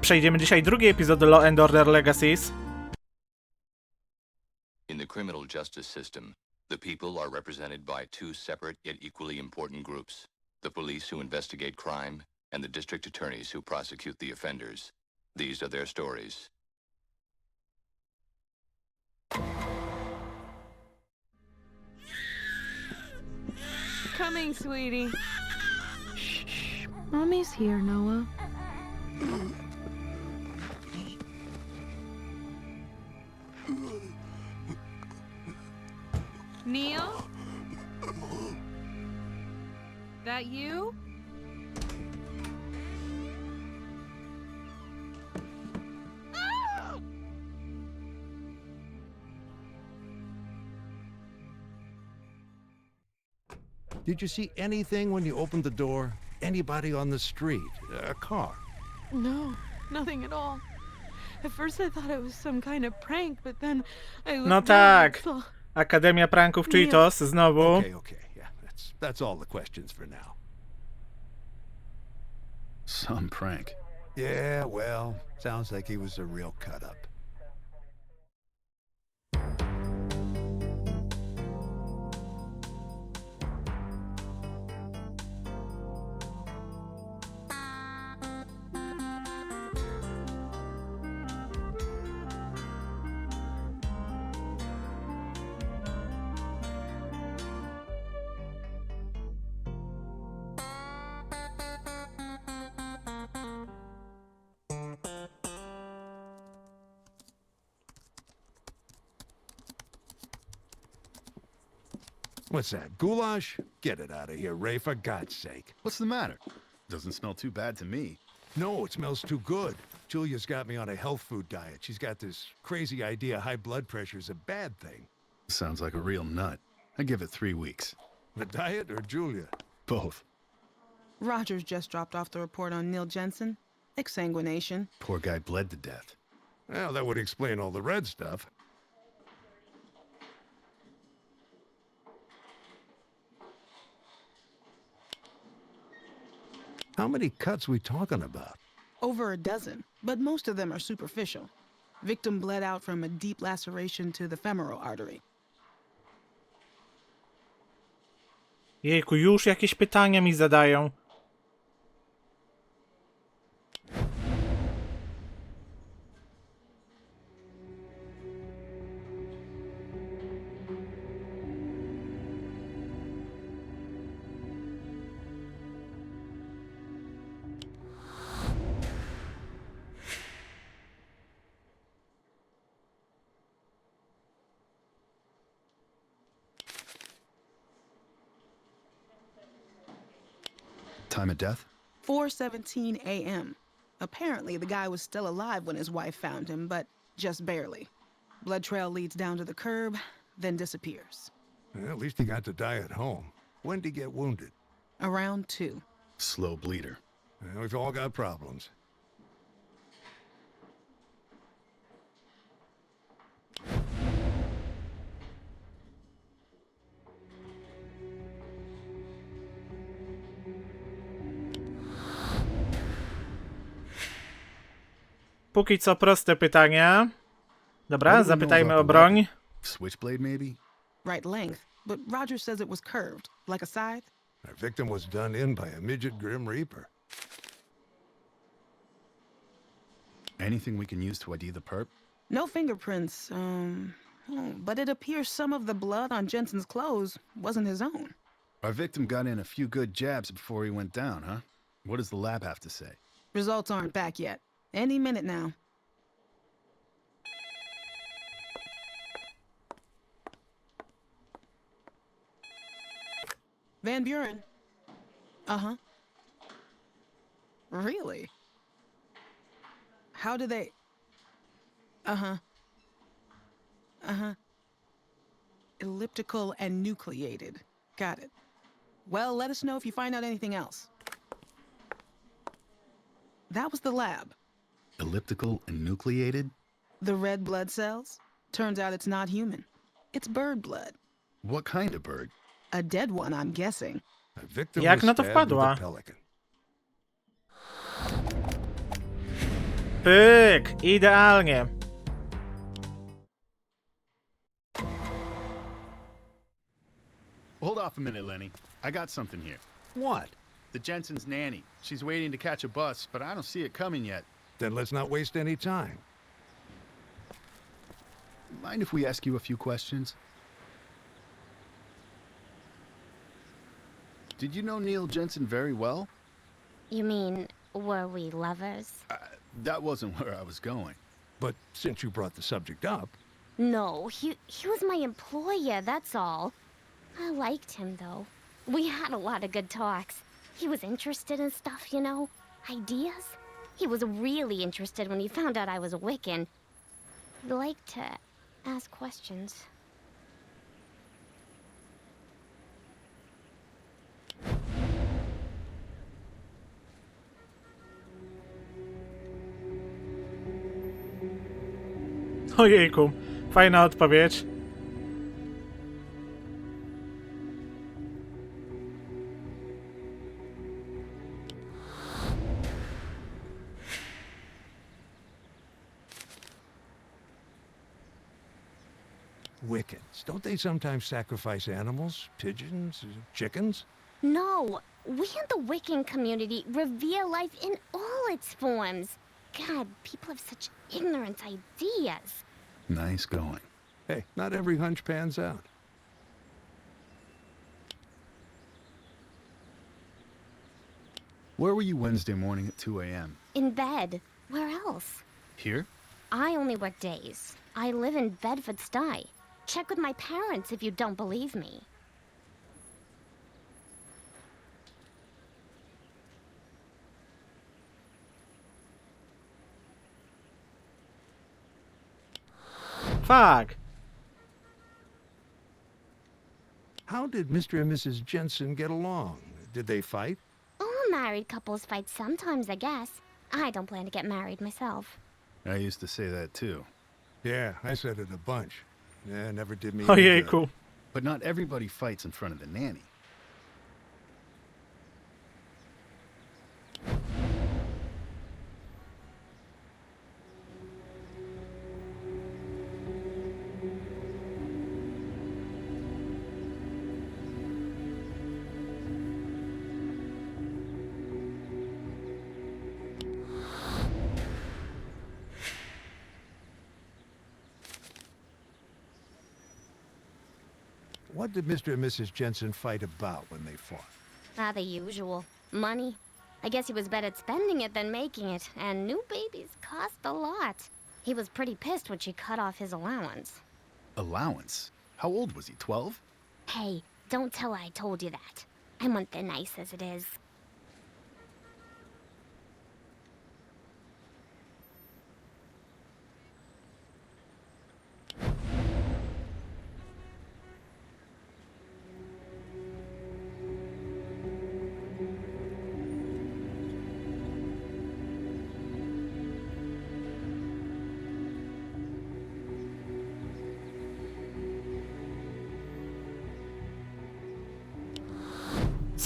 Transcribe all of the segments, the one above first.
przejdziemy dzisiaj drugi epizod Law and Order Legacies. In the criminal justice system, the people are represented by two separate yet equally important groups: the police who investigate crime and the district attorneys who prosecute the offenders. These are their stories. Coming, sweetie. Shh. Mommy's here, Noah. Neil? That you? Did you see anything when you opened the door? Anybody on the street? A car? No, nothing at all. At first I thought it was some kind of prank, but then I looked No down and tak. saw... Akademia Pranków Cheetos znowu. Okay, yeah, that's all the questions for now. Some prank. Yeah, well, sounds like he was a real cut-up. What's that, goulash? Get it out of here, Ray, for God's sake. What's the matter? Doesn't smell too bad to me. No, it smells too good. Julia's got me on a health food diet. She's got this crazy idea high blood pressure is a bad thing. Sounds like a real nut. I give it 3 weeks. The diet or Julia? Both. Rogers just dropped off the report on Neil Jensen. Exsanguination. Poor guy bled to death. Well, that would explain all the red stuff. How many cuts we talking about? Over a dozen, but most of them are superficial. Victim bled out from a deep laceration to the femoral artery. Jejku, już jakieś pytania mi zadają. Time of death? 4:17 a.m. Apparently, the guy was still alive when his wife found him, but just barely. Blood trail leads down to the curb, then disappears. Well, at least he got to die at home. When did he get wounded? Around 2. Slow bleeder. Well, we've all got problems. Póki co proste pytania. Dobra, zapytajmy o broń. Switchblade, maybe? Right length, but Rogers says it was curved, like a scythe. Our victim was done in by a midget Grim Reaper. Anything we can use to ID the perp? No fingerprints, but it appears some of the blood on Jensen's clothes wasn't his own. Our victim got in a few good jabs before he went down, huh? What does the lab have to say? Results aren't back yet. Any minute now. Van Buren. Uh-huh. Really? How do they... Uh-huh. Uh-huh. Elliptical and nucleated. Got it. Well, let us know if you find out anything else. That was the lab. Elliptical and nucleated? The red blood cells? Turns out it's not human. It's bird blood. What kind of bird? A dead one, I'm guessing. A victim Jak was na to stabbed with wpadła? a pelican. Pyk! Idealnie. Hold off a minute, Lenny. I got something here. What? The Jensen's nanny. She's waiting to catch a bus, but I don't see it coming yet. Then let's not waste any time. Mind if we ask you a few questions? Did you know Neil Jensen very well? You mean, were we lovers? That wasn't where I was going. But since you brought the subject up, No, he was my employer, that's all. I liked him, though. We had a lot of good talks. He was interested in stuff, you know? Ideas? He was really interested when he found out I was a Wiccan. He liked to ask questions. Ojejku, fajna odpowiedź. Wiccans, don't they sometimes sacrifice animals? Pigeons? Chickens? No, we in the Wiccan community revere life in all its forms. God, people have such ignorant ideas. Nice going. Hey, not every hunch pans out. Where were you Wednesday morning at 2 a.m.? In bed. Where else? Here? I only work days. I live in Bedford-Stuy. Check with my parents if you don't believe me. Fuck. How did Mr. and Mrs. Jensen get along? Did they fight? All married couples fight sometimes, I guess. I don't plan to get married myself. I used to say that too. Yeah, I said it a bunch. Yeah, never did me any good. Ojejku. But not everybody fights in front of the nanny. What did Mr. and Mrs. Jensen fight about when they fought? The usual. Money. I guess he was better at spending it than making it, and new babies cost a lot. He was pretty pissed when she cut off his allowance. Allowance? How old was he, 12? Hey, don't tell her I told you that. I want the nice as it is.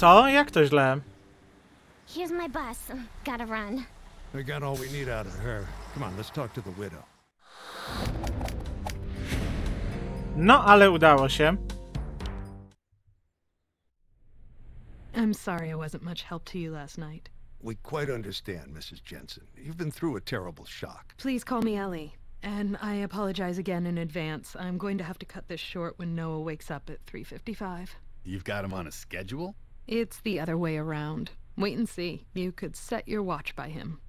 Co? Jak to źle? Here's my bus. Gotta run. We got all we need out of her. Come on, let's talk to the widow. No, ale udało się. I'm sorry I wasn't much help to you last night. We quite understand, Mrs. Jensen. You've been through a terrible shock. Please call me Ellie. And I apologize again in advance. I'm going to have to cut this short when Noah wakes up at 3:55. You've got him on a schedule? It's the other way around. Wait and see. You could set your watch by him.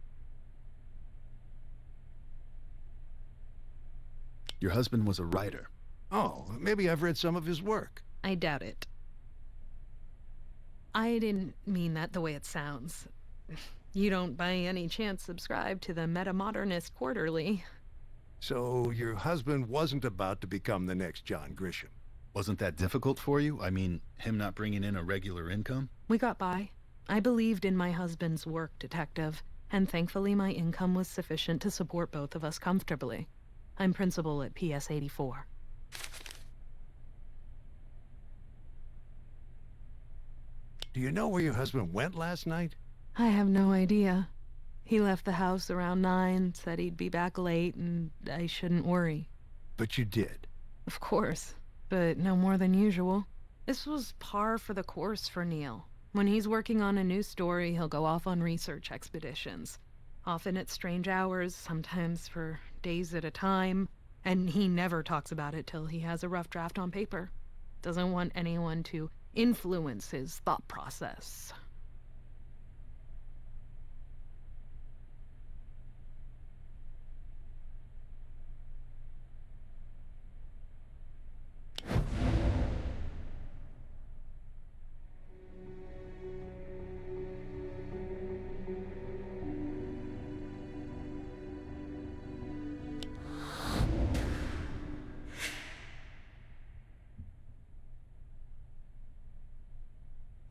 Your husband was a writer. Oh, maybe I've read some of his work. I doubt it. I didn't mean that the way it sounds. You don't by any chance subscribe to the Metamodernist Quarterly. So your husband wasn't about to become the next John Grisham. Wasn't that difficult for you? I mean, him not bringing in a regular income? We got by. I believed in my husband's work, Detective, and thankfully my income was sufficient to support both of us comfortably. I'm principal at PS 84. Do you know where your husband went last night? I have no idea. He left the house around 9, said he'd be back late, and I shouldn't worry. But you did. Of course, but no more than usual. This was par for the course for Neil. When he's working on a new story, he'll go off on research expeditions. Often at strange hours, sometimes for days at a time. And he never talks about it till he has a rough draft on paper. Doesn't want anyone to influence his thought process.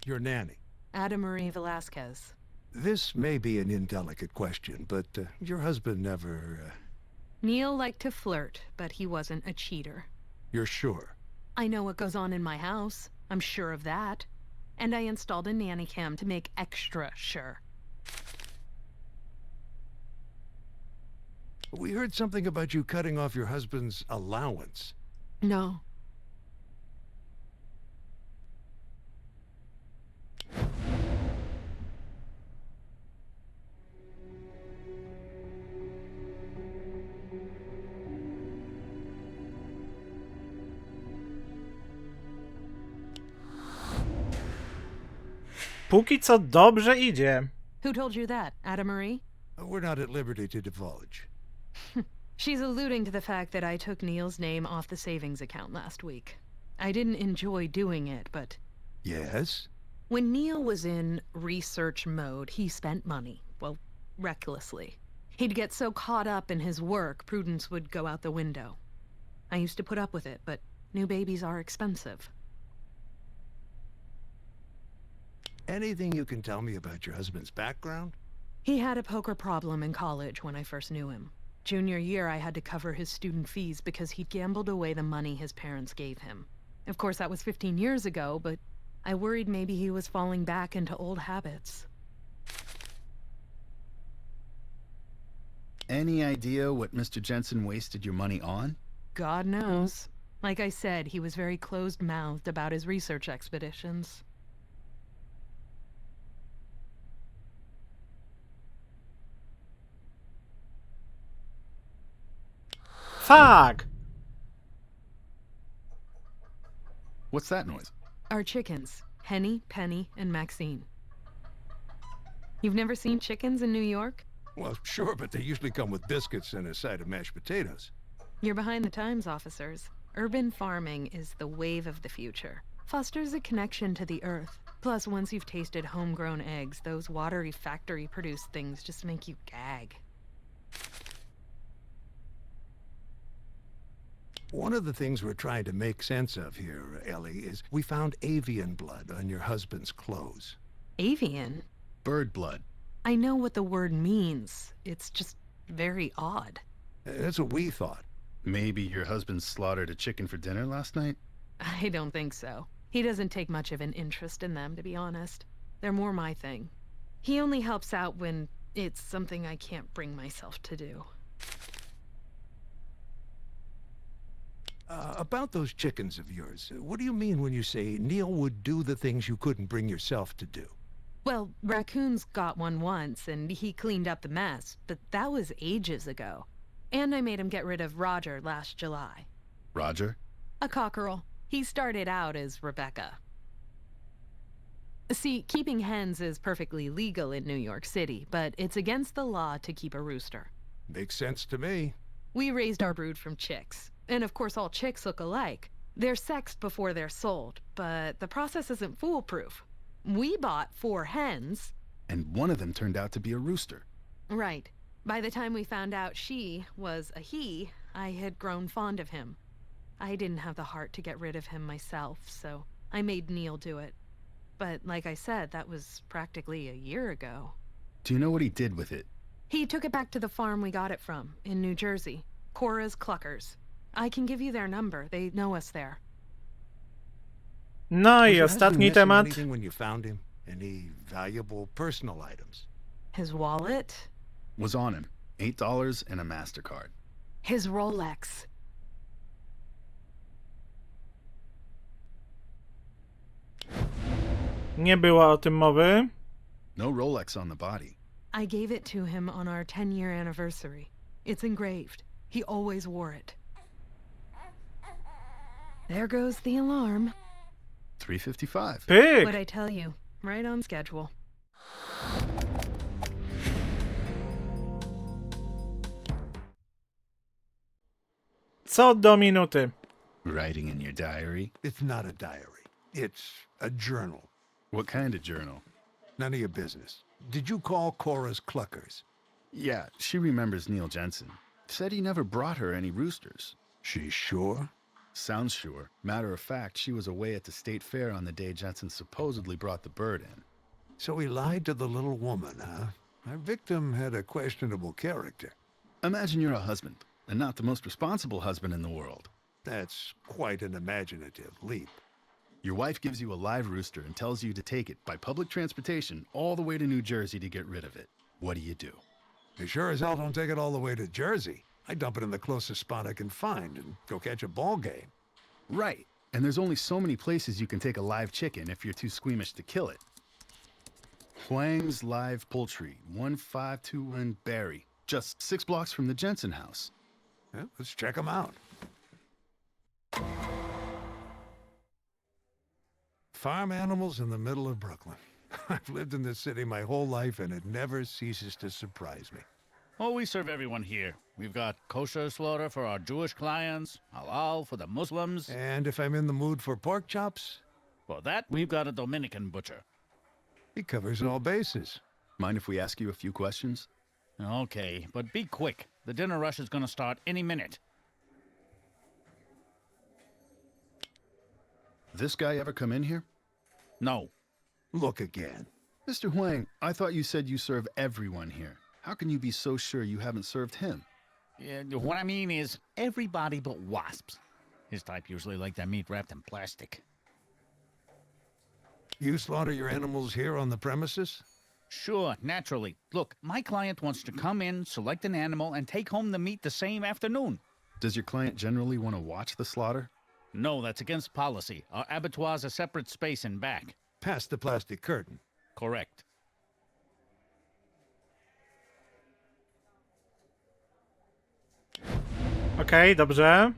Your nanny. Ada Marie Velasquez. This may be an indelicate question, but your husband never... Neil liked to flirt, but he wasn't a cheater. You're sure? I know what goes on in my house. I'm sure of that. And I installed a nanny cam to make extra sure. We heard something about you cutting off your husband's allowance. No. Póki co dobrze idzie. Who told you that, Ada Marie? We're not at liberty to divulge. She's alluding to the fact that I took Neil's name off the savings account last week. I didn't enjoy doing it, but... Yes? When Neil was in research mode, he spent money. Well, recklessly. He'd get so caught up in his work, prudence would go out the window. I used to put up with it, but new babies are expensive. Anything you can tell me about your husband's background? He had a poker problem in college when I first knew him. Junior year, I had to cover his student fees because he'd gambled away the money his parents gave him. Of course, that was 15 years ago, but I worried maybe he was falling back into old habits. Any idea what Mr. Jensen wasted your money on? God knows. Like I said, he was very closed-mouthed about his research expeditions. Fuck! What's that noise? Our chickens, Henny, Penny, and Maxine. You've never seen chickens in New York? Well, sure, but they usually come with biscuits and a side of mashed potatoes. You're behind the times, officers. Urban farming is the wave of the future. Fosters a connection to the earth. Plus, once you've tasted homegrown eggs, those watery factory-produced things just make you gag. One of the things we're trying to make sense of here, Ellie, is we found avian blood on your husband's clothes. Avian? Bird blood. I know what the word means. It's just very odd. That's what we thought. Maybe your husband slaughtered a chicken for dinner last night? I don't think so. He doesn't take much of an interest in them, to be honest. They're more my thing. He only helps out when it's something I can't bring myself to do. About those chickens of yours, what do you mean when you say Neil would do the things you couldn't bring yourself to do? Well, Raccoon's got one once, and he cleaned up the mess, but that was ages ago. And I made him get rid of Roger last July. Roger? A cockerel. He started out as Rebecca. See, keeping hens is perfectly legal in New York City, but it's against the law to keep a rooster. Makes sense to me. We raised our brood from chicks. And of course all chicks look alike. They're sexed before they're sold, but the process isn't foolproof. We bought 4 hens. And one of them turned out to be a rooster. Right. By the time we found out she was a he, I had grown fond of him. I didn't have the heart to get rid of him myself, so I made Neil do it. But like I said, that was practically a year ago. Do you know what he did with it? He took it back to the farm we got it from, in New Jersey. Cora's Cluckers. I can give you their number. They know us there. No i Was your ostatni husband missing temat. anything when you found him? Any valuable personal items? His wallet? Was on him. $8 and a MasterCard. His Rolex. Nie było o tym mowy. No Rolex on the body. I gave it to him on our 10-year anniversary. It's engraved. He always wore it. There goes the alarm. 355. Pyk! What'd I tell you? Right on schedule. Co do minuty. Writing in your diary? It's not a diary. It's a journal. What kind of journal? None of your business. Did you call Cora's Cluckers? Yeah, she remembers Neil Jensen. Said he never brought her any roosters. She's sure? Sounds sure. Matter of fact, she was away at the state fair on the day Jensen supposedly brought the bird in. So he lied to the little woman, huh? Our victim had a questionable character. Imagine you're a husband, and not the most responsible husband in the world. That's quite an imaginative leap. Your wife gives you a live rooster and tells you to take it by public transportation all the way to New Jersey to get rid of it. What do you do? You sure as hell don't take it all the way to Jersey. I dump it in the closest spot I can find and go catch a ball game. Right. And there's only so many places you can take a live chicken if you're too squeamish to kill it. Huang's Live Poultry, 1521 Barry, just 6 blocks from the Jensen house. Well, let's check them out. Farm animals in the middle of Brooklyn. I've lived in this city my whole life, and it never ceases to surprise me. Oh, we serve everyone here. We've got kosher slaughter for our Jewish clients, halal for the Muslims. And if I'm in the mood for pork chops, For that, we've got a Dominican butcher. he covers all bases. Mind if we ask you a few questions? Okay, but be quick. The dinner rush is gonna start any minute. This guy ever come in here? No. Look again. Mr. Huang, I thought you said you serve everyone here. How can you be so sure you haven't served him? What I mean is, everybody but wasps. His type usually like their meat wrapped in plastic. You slaughter your animals here on the premises? Sure, naturally. Look, my client wants to come in, select an animal, and take home the meat the same afternoon. Does your client generally want to watch the slaughter? No, that's against policy. Our abattoir's a separate space in back. Past the plastic curtain. Correct. Okej, dobrze.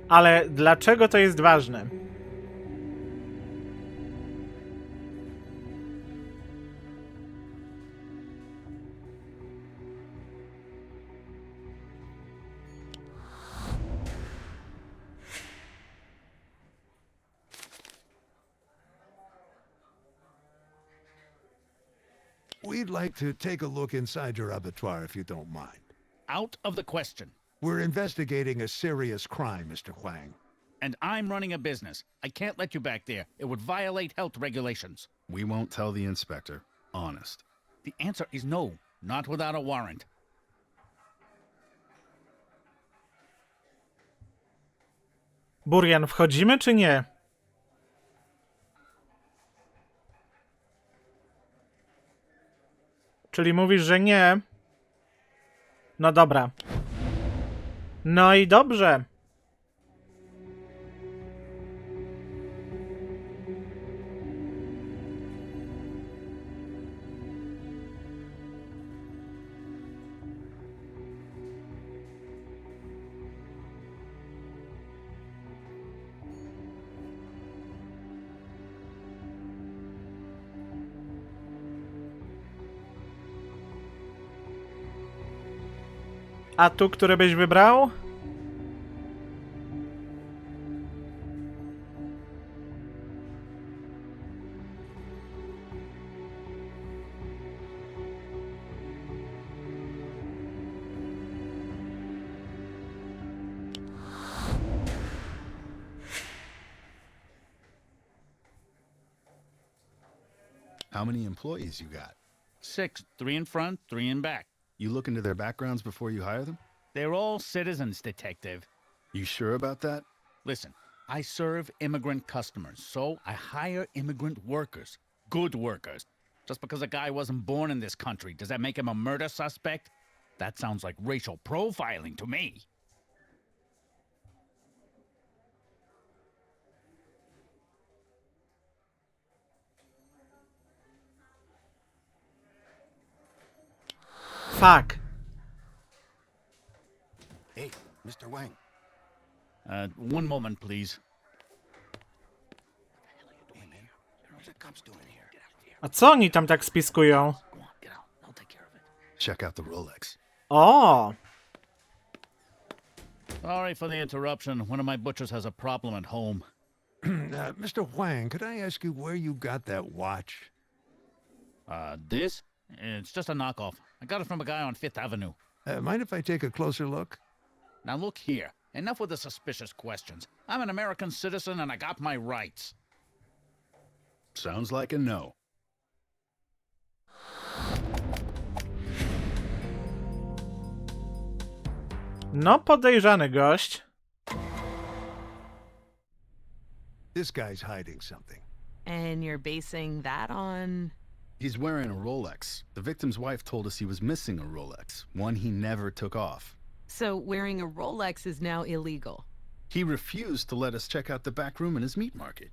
Ale dlaczego to jest ważne? We'd like to take a look inside your abattoir if you don't mind. Out of the question. We're investigating a serious crime, Mr. Huang. And I'm running a business. I can't let you back there. It would violate health regulations. We won't tell the inspector. Honest. The answer is no. Not without a warrant. Burian, wchodzimy czy nie? Czyli mówisz, że nie? No dobra. No i dobrze. A tu, który byś wybrał? How many employees you got? 6, 3 in front, 3 in back. You look into their backgrounds before you hire them? They're all citizens, detective. You sure about that? Listen, I serve immigrant customers, so I hire immigrant workers. Good workers. Just because a guy wasn't born in this country, does that make him a murder suspect? That sounds like racial profiling to me. Fuck. Hey, Mr. Wang. One moment, please. A co oni tam tak spiskują? Check out the Rolex. O! Sorry for the interruption. One of my butchers has a problem at home. Mr. Wang, could I ask you where you got that watch? This? It's just a knockoff. I got it from a guy on Fifth Avenue. Mind if I take a closer look? Now look here. Enough with the suspicious questions. I'm an American citizen and I got my rights. Sounds like a no. No, podejrzany gość. This guy's hiding something. And you're basing that on... He's wearing a Rolex. The victim's wife told us he was missing a Rolex, one he never took off. So wearing a Rolex is now illegal. He refused to let us check out the back room in his meat market.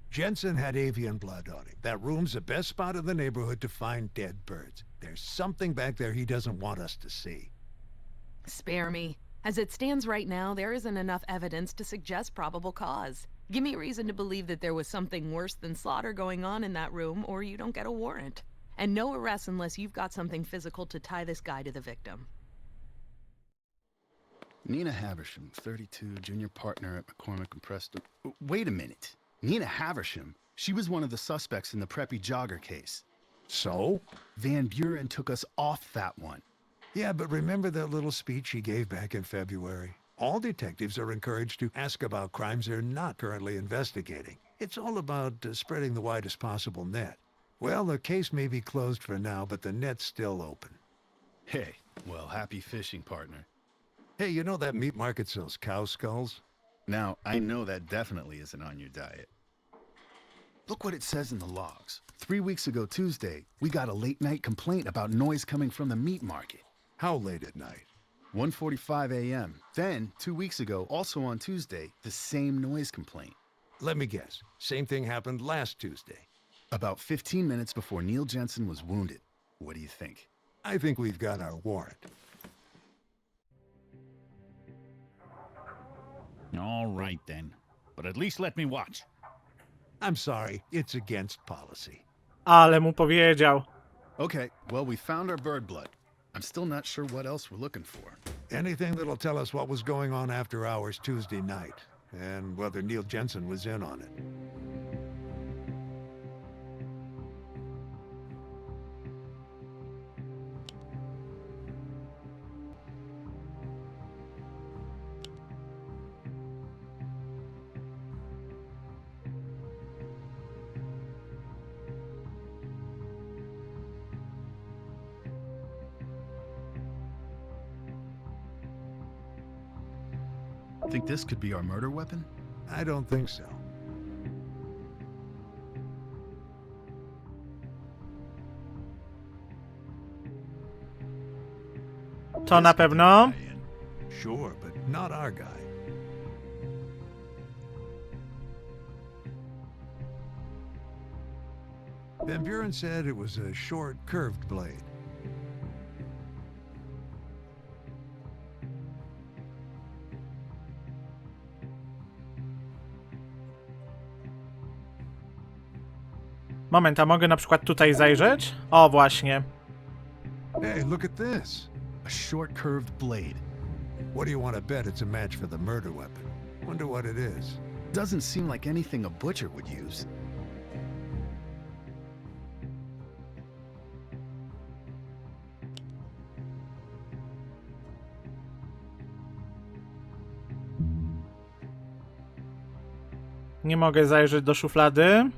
Jensen had avian blood on him. That room's the best spot in the neighborhood to find dead birds. There's something back there he doesn't want us to see. Spare me. As it stands right now, there isn't enough evidence to suggest probable cause. Give me reason to believe that there was something worse than slaughter going on in that room, or you don't get a warrant. And no arrests unless you've got something physical to tie this guy to the victim. Nina Haversham, 32, junior partner at McCormick and Preston. Wait a minute. Nina Haversham? She was one of the suspects in the preppy jogger case. So? Van Buren took us off that one. Yeah, but remember that little speech he gave back in February? All detectives are encouraged to ask about crimes they're not currently investigating. It's all about spreading the widest possible net. Well, the case may be closed for now, but the net's still open. Hey, well, happy fishing, partner. Hey, you know that meat market sells cow skulls? Now, I know that definitely isn't on your diet. Look what it says in the logs. 3 weeks ago Tuesday, we got a late-night complaint about noise coming from the meat market. How late at night? 1:45 a.m. Then, 2 weeks ago, also on Tuesday, the same noise complaint. Let me guess. Same thing happened last Tuesday. About 15 minutes before Neil Jensen was wounded. What do you think? I think we've got our warrant. All right, then. But at least let me watch. I'm sorry, it's against policy. Ale mu powiedział. Okay, well, we found our bird blood. I'm still not sure what else we're looking for. Anything that'll tell us what was going on after hours Tuesday night, and whether Neil Jensen was in on it. Think this could be our murder weapon? I don't think so. To na pewno. Sure, but not our guy. Van Buren said it was a short, curved blade. Moment, a mogę na przykład tutaj zajrzeć? O, właśnie. Hey, look at this. A short, curved blade. What do you want to bet it's a match for the murder weapon? Wonder what it is. Doesn't seem like anything a butcher would use. Nie mogę zajrzeć do szuflady.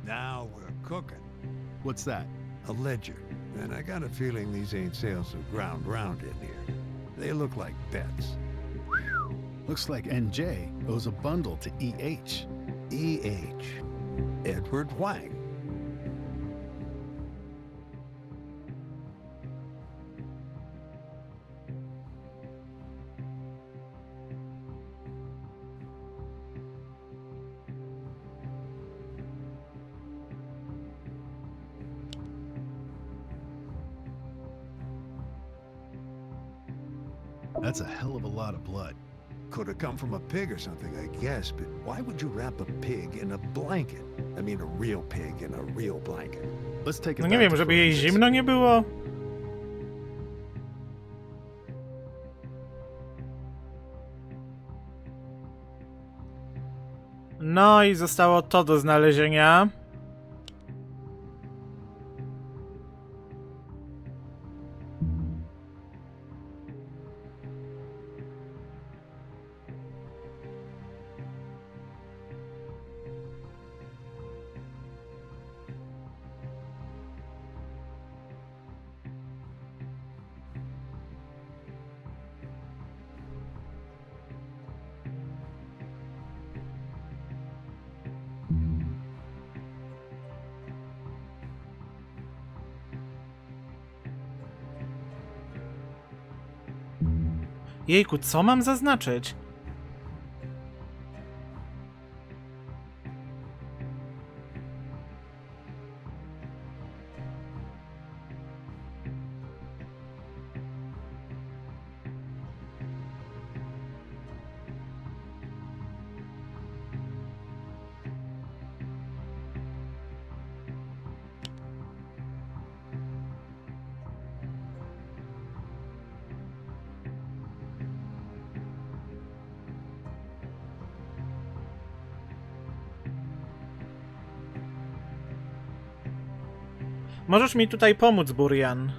Now we're cooking. What's that? A ledger. And I got a feeling these ain't sales of ground round in here. They look like bets. Looks like NJ owes a bundle to EH. E.H. Edward Huang. That's a hell of a lot of blood. Could have come from a pig or something, I guess, but why would you wrap a pig in a blanket? I mean, a real pig in a real blanket. Let's take it No nie back wiem, to żeby jej forensics. zimno nie było. No i zostało to do znalezienia. Jejku, co mam zaznaczyć? Możesz mi tutaj pomóc, Burian.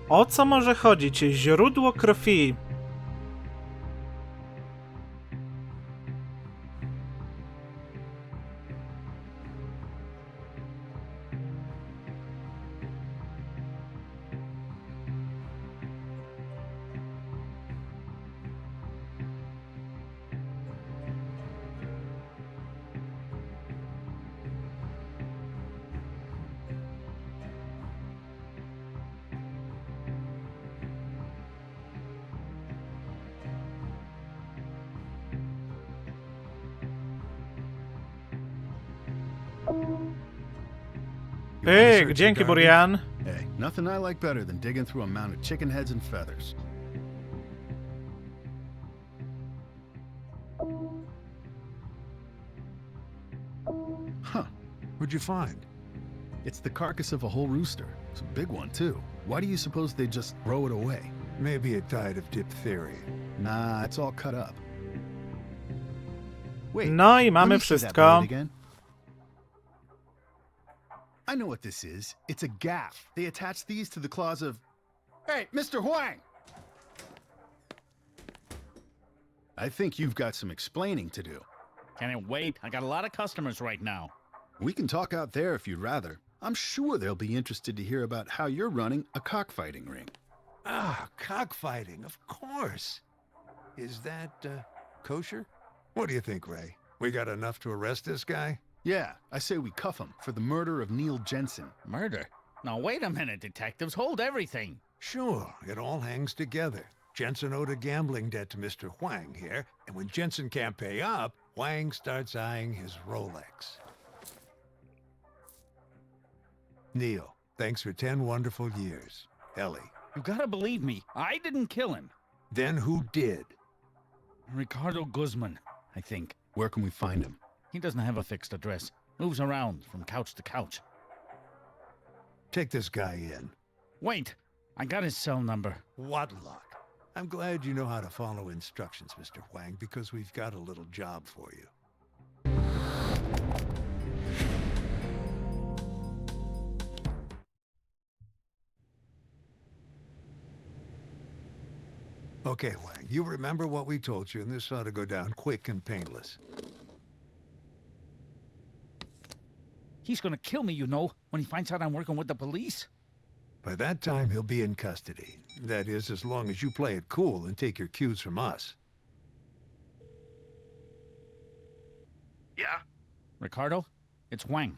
O co może chodzić? Źródło krwi. You wanna Pyk, search dzięki, the garbage? Burian. Hey, nothing I like better than digging through a mound of chicken heads and feathers. Huh. What'd you find? It's the carcass of a whole rooster. It's a big one, too. Why do you suppose they just throw it away? Maybe it died of diphtheria. Nah, it's all cut up. Wait, No i let mamy me see that wszystko. blade again. I know what this is. It's a gaff. They attach these to the claws of... Hey, Mr. Huang! I think you've got some explaining to do. Can it wait? I got a lot of customers right now. We can talk out there if you'd rather. I'm sure they'll be interested to hear about how you're running a cockfighting ring. Ah, cockfighting, of course. Is that, kosher? What do you think, Ray? We got enough to arrest this guy? Yeah, I say we cuff him for the murder of Neil Jensen. Murder? Now, wait a minute, detectives. Hold everything. Sure, it all hangs together. Jensen owed a gambling debt to Mr. Huang here, and when Jensen can't pay up, Huang starts eyeing his Rolex. Neil, thanks for 10 wonderful years. Ellie, You gotta believe me. I didn't kill him. then who did? Ricardo Guzman, I think. Where can we find him? He doesn't have a fixed address. Moves around from couch to couch. Take this guy in. Wait, I got his cell number. What luck. I'm glad you know how to follow instructions, Mr. Huang, because we've got a little job for you. Okay, Huang, you remember what we told you, and this ought to go down quick and painless. He's gonna kill me, you know, when he finds out I'm working with the police. By that time, he'll be in custody. That is, as long as you play it cool and take your cues from us. Yeah? Ricardo, it's Huang.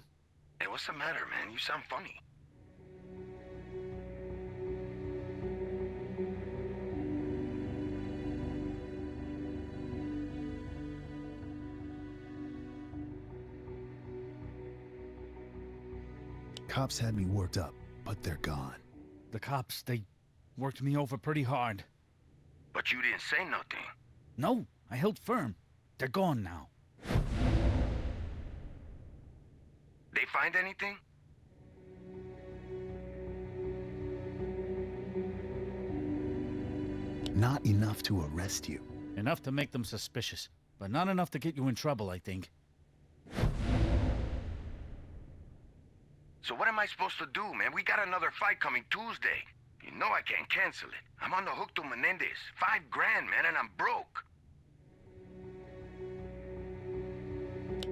Hey, what's the matter, man? You sound funny. Cops had me worked up, but they're gone. The cops, they worked me over pretty hard. But you didn't say nothing. No, I held firm. They're gone now. They find anything? Not enough to arrest you. Enough to make them suspicious, but not enough to get you in trouble, I think. So what am I supposed to do, man? We got another fight coming Tuesday. You know I can't cancel it. I'm on the hook to Menendez. $5 grand, man, and I'm broke.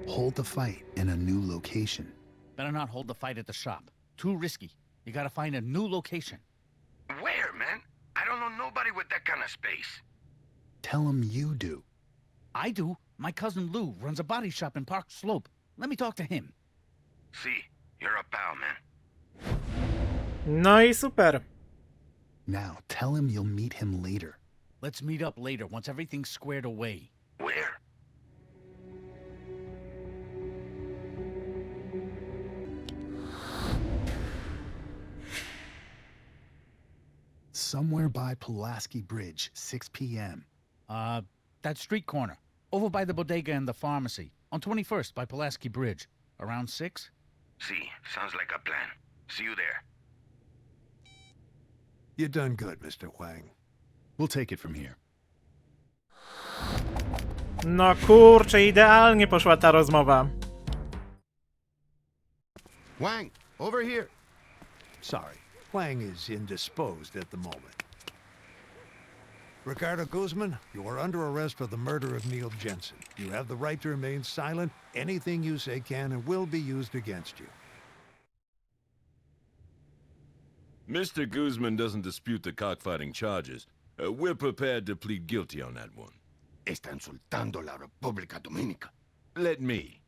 Hold the fight in a new location. Better not hold the fight at the shop. Too risky. You gotta find a new location. Where, man? I don't know nobody with that kind of space. Tell them you do. I do. My cousin Lou runs a body shop in Park Slope. Let me talk to him. See, you're a pal, man. No i super. Now, tell him you'll meet him later. Let's meet up later once everything's squared away. Where? Somewhere by Pulaski Bridge, 6 p.m. That street corner. Over by the bodega and the pharmacy. On 21st by Pulaski Bridge. Around 6? See, sounds like a plan. See you there. You done good, Mr. Huang. We'll take it from here. No kurczę, idealnie poszła ta rozmowa. Wang, over here. Sorry, Huang is indisposed at the moment. Ricardo Guzman, you are under arrest for the murder of Neil Jensen. You have the right to remain silent. Anything you say can and will be used against you. Mr. Guzman doesn't dispute the cockfighting charges. We're prepared to plead guilty on that one. Está insultando la República Dominica. Let me.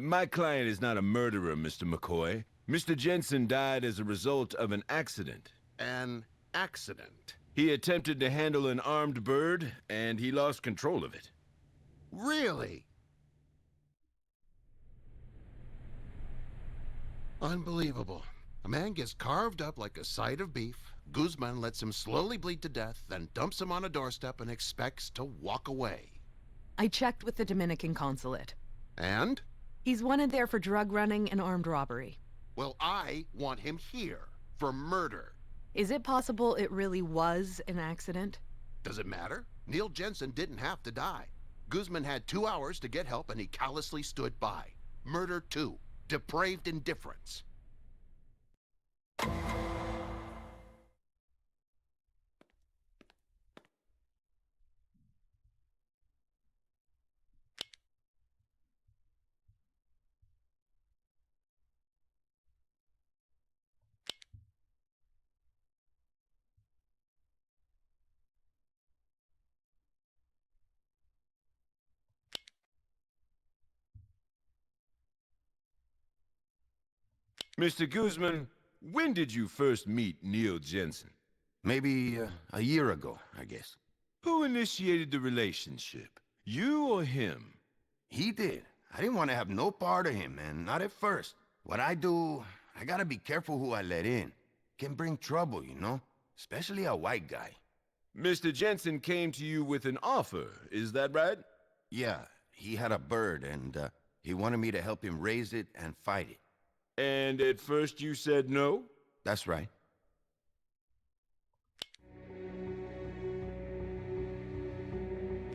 My client is not a murderer, Mr. McCoy. Mr. Jensen died as a result of an accident. An accident. He attempted to handle an armed bird, and he lost control of it. Really? Unbelievable. A man gets carved up like a side of beef. Guzman lets him slowly bleed to death, then dumps him on a doorstep and expects to walk away. I checked with the Dominican consulate. And? He's wanted there for drug running and armed robbery. Well, I want him here for murder. Is it possible it really was an accident? Does it matter? Neil Jensen didn't have to die. Guzman had 2 hours to get help and he callously stood by. Murder 2. Depraved indifference. Mr. Guzman, when did you first meet Neil Jensen? Maybe a year ago, I guess. Who initiated the relationship? You or him? He did. I didn't want to have no part of him, man. Not at first. What I do, I gotta be careful who I let in. Can bring trouble, you know? Especially a white guy. Mr. Jensen came to you with an offer, is that right? Yeah, he had a bird, and he wanted me to help him raise it and fight it. And at first you said no? That's right.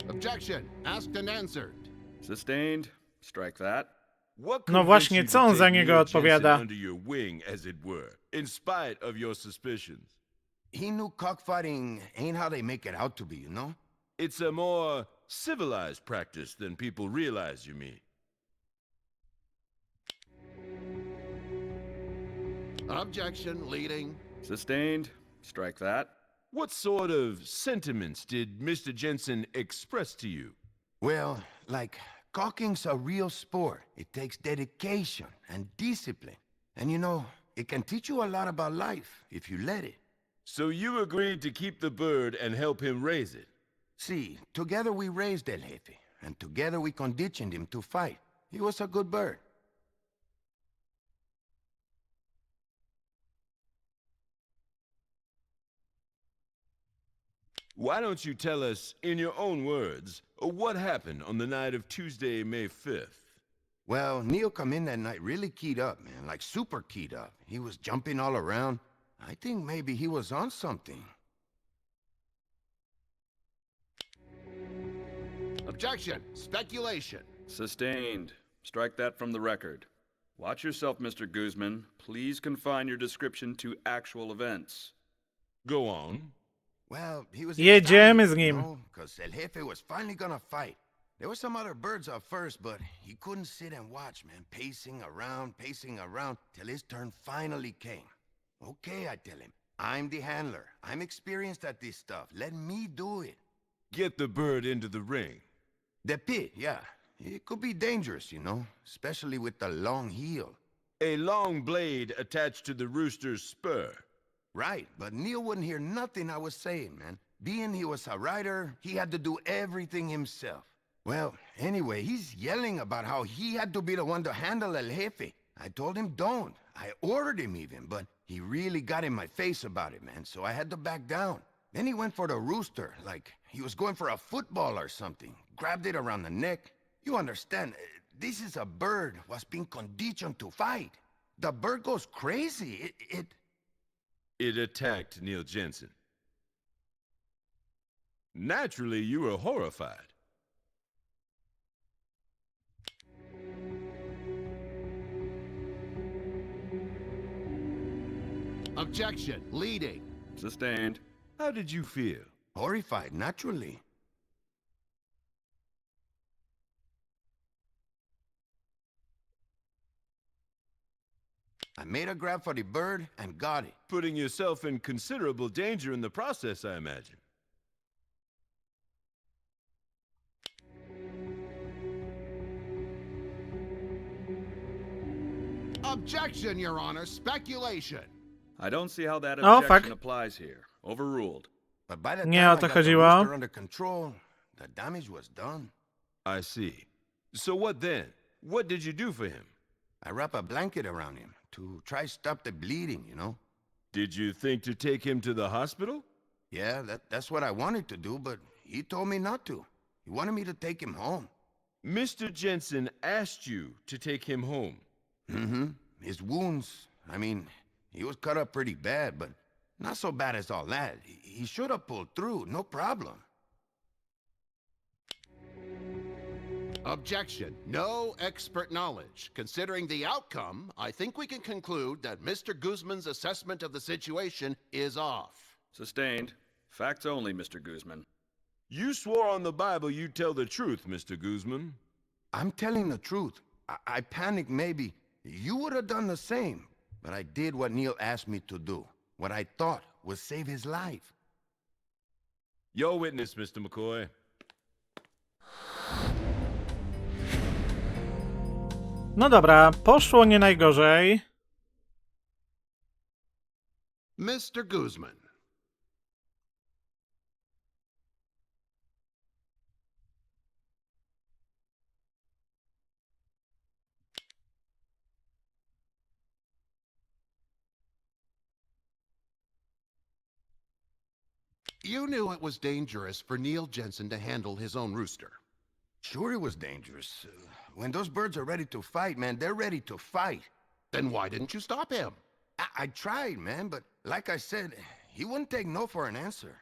Objection. Asked and answered. Sustained. Strike that. What No właśnie, convinced co you on to za take niego Neil odpowiada? Jensen under your wing, as it were, in spite of your suspicions? He knew cockfighting ain't how they make it out to be, you know? It's a more civilized practice than people realize, you mean? Objection. Leading. Sustained. Strike that. What sort of sentiments did Mr. Jensen express to you? Well, like, caulking's a real sport. It takes dedication and discipline. And you know, it can teach you a lot about life if you let it. So you agreed to keep the bird and help him raise it? See, together we raised El Jefe, and together we conditioned him to fight. He was a good bird. Why don't you tell us, in your own words, what happened on the night of Tuesday, May 5th? Well, Neil come in that night really keyed up, man, like super keyed up. He was jumping all around. I think maybe he was on something. Objection. Speculation. Sustained. Strike that from the record. Watch yourself, Mr. Guzman. Please confine your description to actual events. Go on. Well, he was Jedziemy z nim. because El Jefe was finally gonna fight. There were some other birds up first, but he couldn't sit and watch, man, pacing around, till his turn finally came. Okay, I tell him, I'm the handler. I'm experienced at this stuff. Let me do it. Get the bird into the ring. The pit, yeah. It could be dangerous, you know, especially with the long heel. A long blade attached to the rooster's spur. Right, but Neil wouldn't hear nothing I was saying, man. Being he was a rider, he had to do everything himself. Well, anyway, he's yelling about how he had to be the one to handle El Jefe. I told him don't. I ordered him even, but he really got in my face about it, man, so I had to back down. Then he went for the rooster, like he was going for a football or something. Grabbed it around the neck. You understand, this is a bird was being conditioned to fight. The bird goes crazy. It attacked Neil Jensen. Naturally, you were horrified. Objection. Leading. Sustained. How did you feel? Horrified, naturally. I made a grab for the bird and got it. Putting yourself in considerable danger in the process, I imagine. Objection, Your Honor. Speculation. I don't see how that Oh, objection fuck. applies here. Overruled. But by the Nie time o I to got the chodziło. rooster under control, the damage was done. I see. So what then? What did you do for him? I wrap a blanket around him to try stop the bleeding, you know? Did you think to take him to the hospital? Yeah, that's what I wanted to do, but he told me not to. He wanted me to take him home. Mr. Jensen asked you to take him home. Mm-hmm. His wounds, I mean, he was cut up pretty bad, but not so bad as all that. He should have pulled through, no problem. Objection. No expert knowledge. Considering the outcome, I think we can conclude that Mr. Guzman's assessment of the situation is off. Sustained. Facts only, Mr. Guzman. You swore on the Bible you'd tell the truth, Mr. Guzman. I'm telling the truth. I panicked maybe. You would have done the same. But I did what Neil asked me to do. What I thought would save his life. Your witness, Mr. McCoy. No dobra, poszło nie najgorzej. Mr. Guzman. You knew it was dangerous for Neil Jensen to handle his own rooster. Sure it was dangerous. When those birds are ready to fight, man, they're ready to fight. Then why didn't you stop him? I tried, man, but like I said, he wouldn't take no for an answer.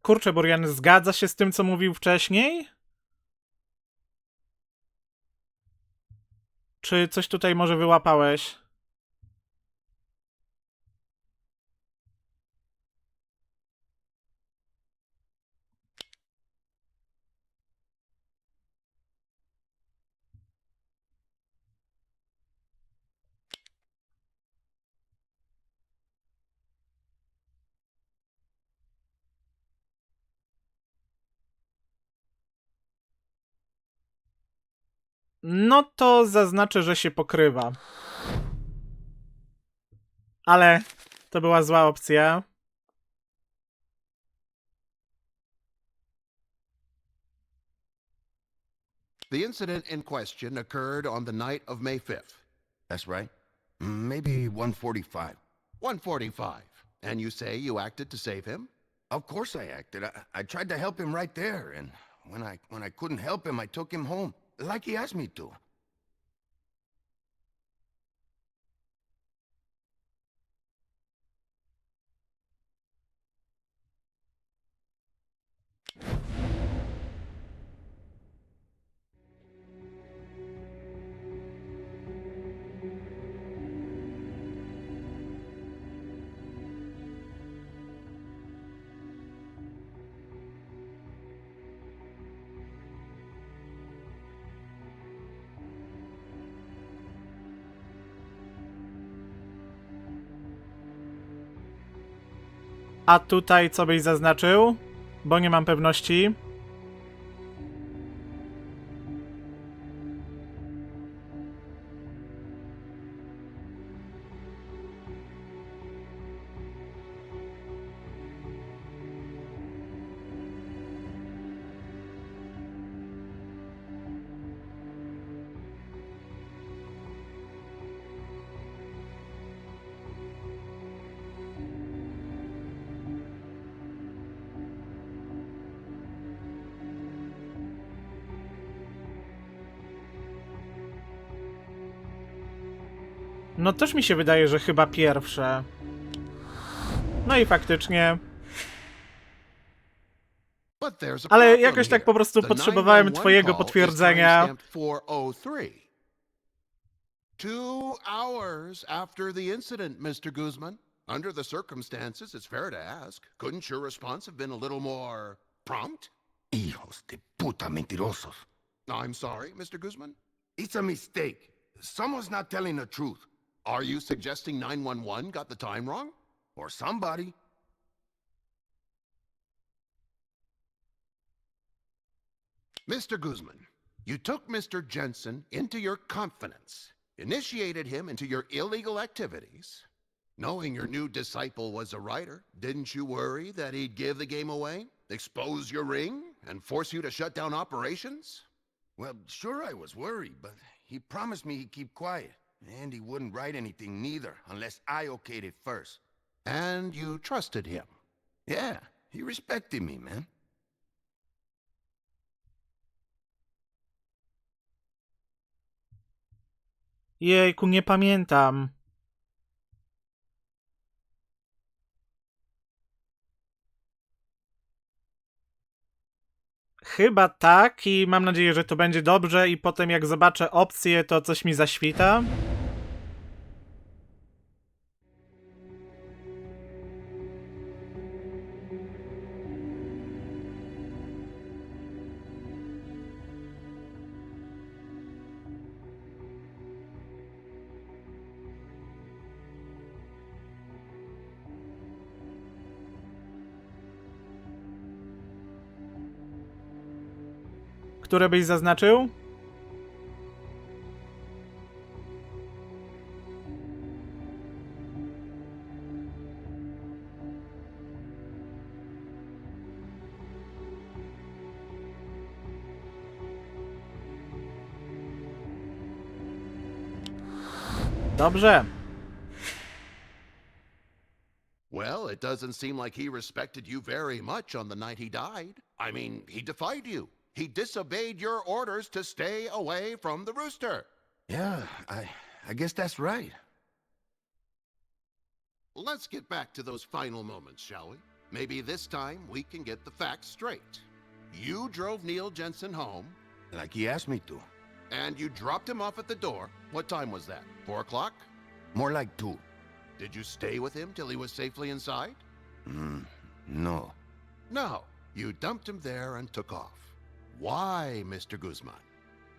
Kurczę, Burian zgadza się z tym, co mówił wcześniej? Czy coś tutaj może wyłapałeś? No to zaznaczę, że się pokrywa. Ale to była zła opcja. The incident in question occurred on the night of May 5th. That's right. Maybe 1:45. 1:45. And you say you acted to save him? Of course I acted. I tried to help him right there, and when I couldn't help him, I took him home, like he asked me to. A tutaj co byś zaznaczył? Bo nie mam pewności. No też mi się wydaje, że chyba pierwsze. No i faktycznie. But there's a Ale problem jakoś tak here. po prostu The potrzebowałem 911 twojego call is potwierdzenia. timestamped 4:03. 2 hours after the incident, Mr. Guzman. Under the circumstances, it's fair to ask. Couldn't your response have been a little more prompt? Hijos de puta mentirosos. I'm sorry, Mr. Guzman. It's a mistake. Someone's not telling the truth. Are you suggesting 911 got the time wrong? Or somebody. Mr. Guzman, you took Mr. Jensen into your confidence, initiated him into your illegal activities. Knowing your new disciple was a writer, didn't you worry that he'd give the game away, expose your ring, and force you to shut down operations? Well, sure I was worried, but he promised me he'd keep quiet. And he wouldn't write anything neither, unless I okayed it first. And you trusted him? Yeah, he respected me, man. Jejku, nie pamiętam. Chyba tak i mam nadzieję, że to będzie dobrze i potem jak zobaczę opcję, to coś mi zaświta. Które byś zaznaczył? Dobrze. Well, it doesn't seem like he respected you very much on the night he died. I mean, he defied you. He disobeyed your orders to stay away from the rooster. Yeah, I guess that's right. Let's get back to those final moments, shall we? Maybe this time we can get the facts straight. You drove Neil Jensen home. Like he asked me to. And you dropped him off at the door. What time was that? 4 o'clock? More like 2. Did you stay with him till he was safely inside? No. No. You dumped him there and took off. Why, Mr. Guzman?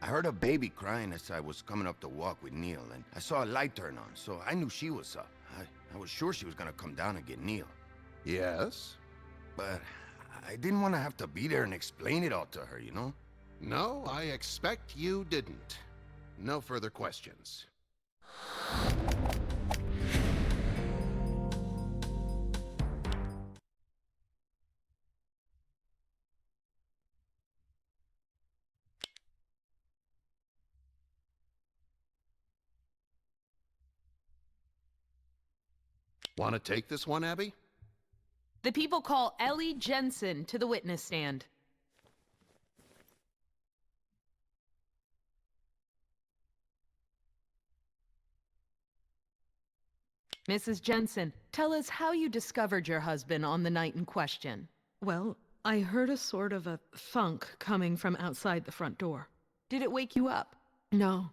I heard a baby crying as I was coming up the walk with Neil, and I saw a light turn on, so I knew she was up. I was sure she was gonna come down and get Neil. Yes? But I didn't want to have to be there and explain it all to her, you know? No, I expect you didn't. No further questions. Want to take this one, Abby? The people call Ellie Jensen to the witness stand. Mrs. Jensen, tell us how you discovered your husband on the night in question. Well, I heard a sort of a thunk coming from outside the front door. Did it wake you up? No.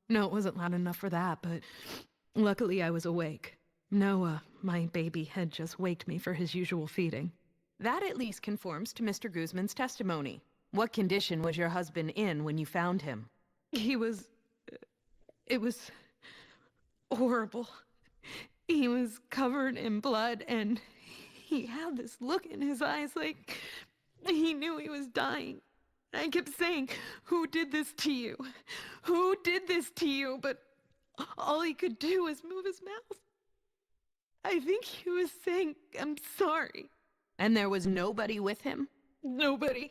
No, it wasn't loud enough for that, but luckily I was awake. Noah, my baby, had just waked me for his usual feeding. That at least conforms to Mr. Guzman's testimony. What condition was your husband in when you found him? It was horrible. He was covered in blood, and he had this look in his eyes like he knew he was dying. I kept saying, "Who did this to you? Who did this to you?" But all he could do was move his mouth. I think he was saying, "I'm sorry." And there was nobody with him? Nobody.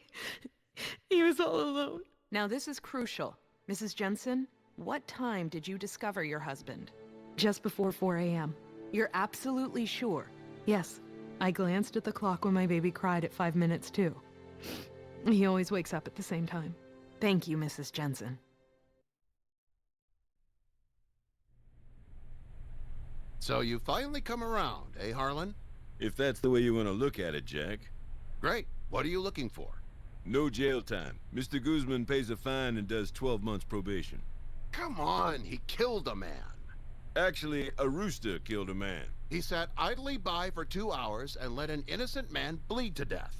He was all alone. Now this is crucial. Mrs. Jensen, what time did you discover your husband? Just before 4 a.m. You're absolutely sure? Yes. I glanced at the clock when my baby cried at 5 minutes too. He always wakes up at the same time. Thank you, Mrs. Jensen. So you finally come around, eh, Harlan? If that's the way you want to look at it, Jack. Great. What are you looking for? No jail time. Mr. Guzman pays a fine and does 12 months probation. Come on, he killed a man. Actually, a rooster killed a man. He sat idly by for 2 hours and let an innocent man bleed to death.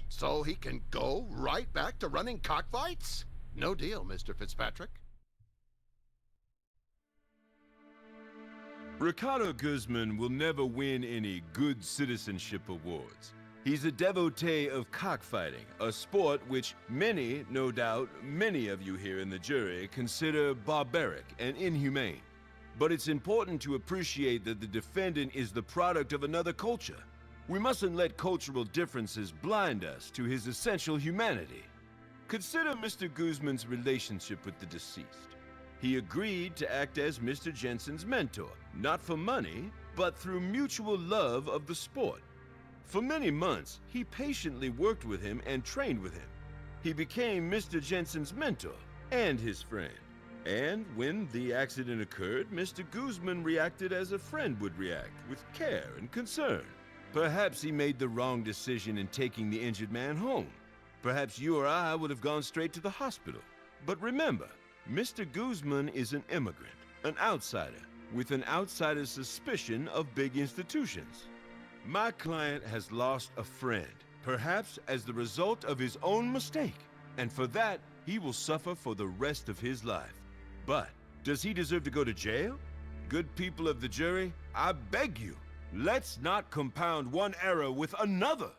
So he can go right back to running cockfights? No deal, Mr. Fitzpatrick. Ricardo Guzman will never win any good citizenship awards. He's a devotee of cockfighting, a sport which many, no doubt, many of you here in the jury consider barbaric and inhumane. But it's important to appreciate that the defendant is the product of another culture. We mustn't let cultural differences blind us to his essential humanity. Consider Mr. Guzman's relationship with the deceased. He agreed to act as Mr. Jensen's mentor, not for money, but through mutual love of the sport. For many months, he patiently worked with him and trained with him. He became Mr. Jensen's mentor and his friend. And when the accident occurred, Mr. Guzman reacted as a friend would react, with care and concern. Perhaps he made the wrong decision in taking the injured man home. Perhaps you or I would have gone straight to the hospital. But remember, Mr. Guzman is an immigrant, an outsider, with an outsider's suspicion of big institutions. My client has lost a friend, perhaps as the result of his own mistake. And for that, he will suffer for the rest of his life. But does he deserve to go to jail? Good people of the jury, I beg you, let's not compound one error with another.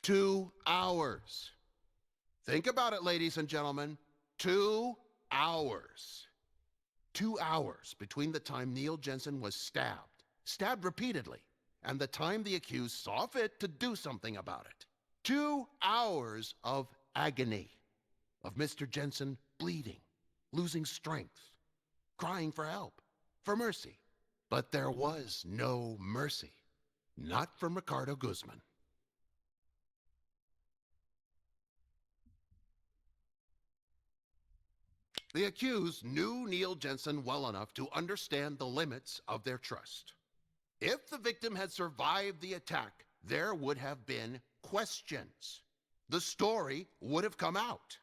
Two hours. Think about it, ladies and gentlemen. 2 hours. 2 hours between the time Neil Jensen was stabbed repeatedly, and the time the accused saw fit to do something about it. 2 hours of agony, of Mr. Jensen bleeding, losing strength, crying for help, for mercy. But there was no mercy. Not from Ricardo Guzman. The accused knew Neil Jensen well enough to understand the limits of their trust. If the victim had survived the attack, there would have been questions. The story would have come out.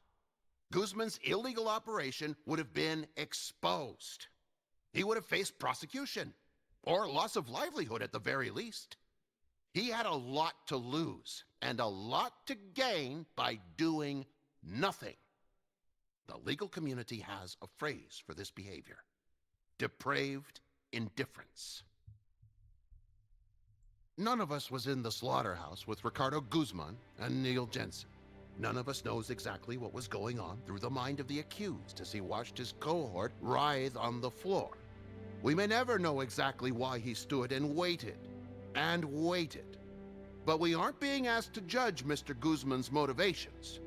Guzman's illegal operation would have been exposed. He would have faced prosecution, or loss of livelihood at the very least. He had a lot to lose, and a lot to gain by doing nothing. The legal community has a phrase for this behavior: depraved indifference. None of us was in the slaughterhouse with Ricardo Guzman and Neil Jensen. None of us knows exactly what was going on through the mind of the accused as he watched his cohort writhe on the floor. We may never know exactly why he stood and waited. But we aren't being asked to judge Mr. Guzman's motivations.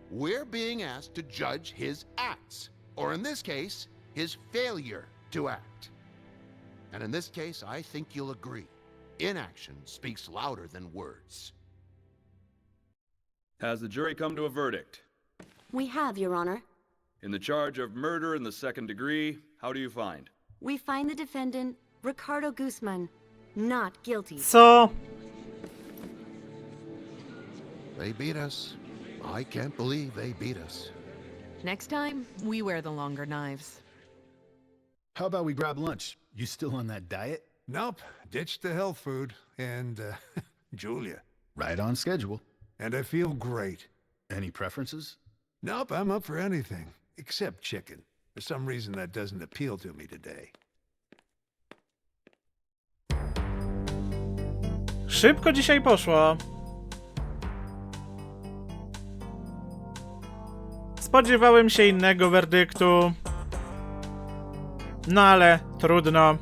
We're being asked to judge his acts, or in this case, his failure to act. And in this case, I think you'll agree, inaction speaks louder than words. Has the jury come to a verdict? We have, Your Honor. In the charge of murder in the second degree, how do you find? We find the defendant, Ricardo Guzman, not guilty. Co? They beat us. I can't believe they beat us. Next time, we wear the longer knives. How about we grab lunch? You still on that diet? Nope, ditched the health food, and, Julia. Right on schedule. And I feel great. Any preferences? Nope, I'm up for anything, except chicken. For some reason that doesn't appeal to me today. Szybko dzisiaj poszło. Spodziewałem się innego werdyktu. No ale trudno.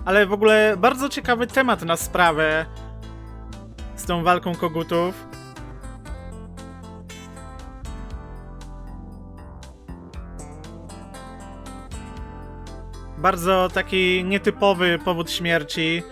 Ale w ogóle bardzo ciekawy temat na sprawę z tą walką kogutów. Bardzo taki nietypowy powód śmierci.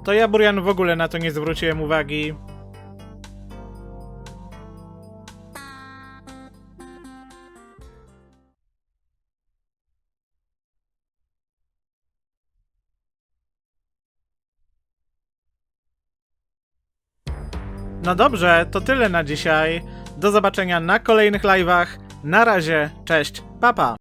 To ja, Burian, w ogóle na to nie zwróciłem uwagi. No dobrze, to tyle na dzisiaj. Do zobaczenia na kolejnych live'ach. Na razie, cześć, pa pa!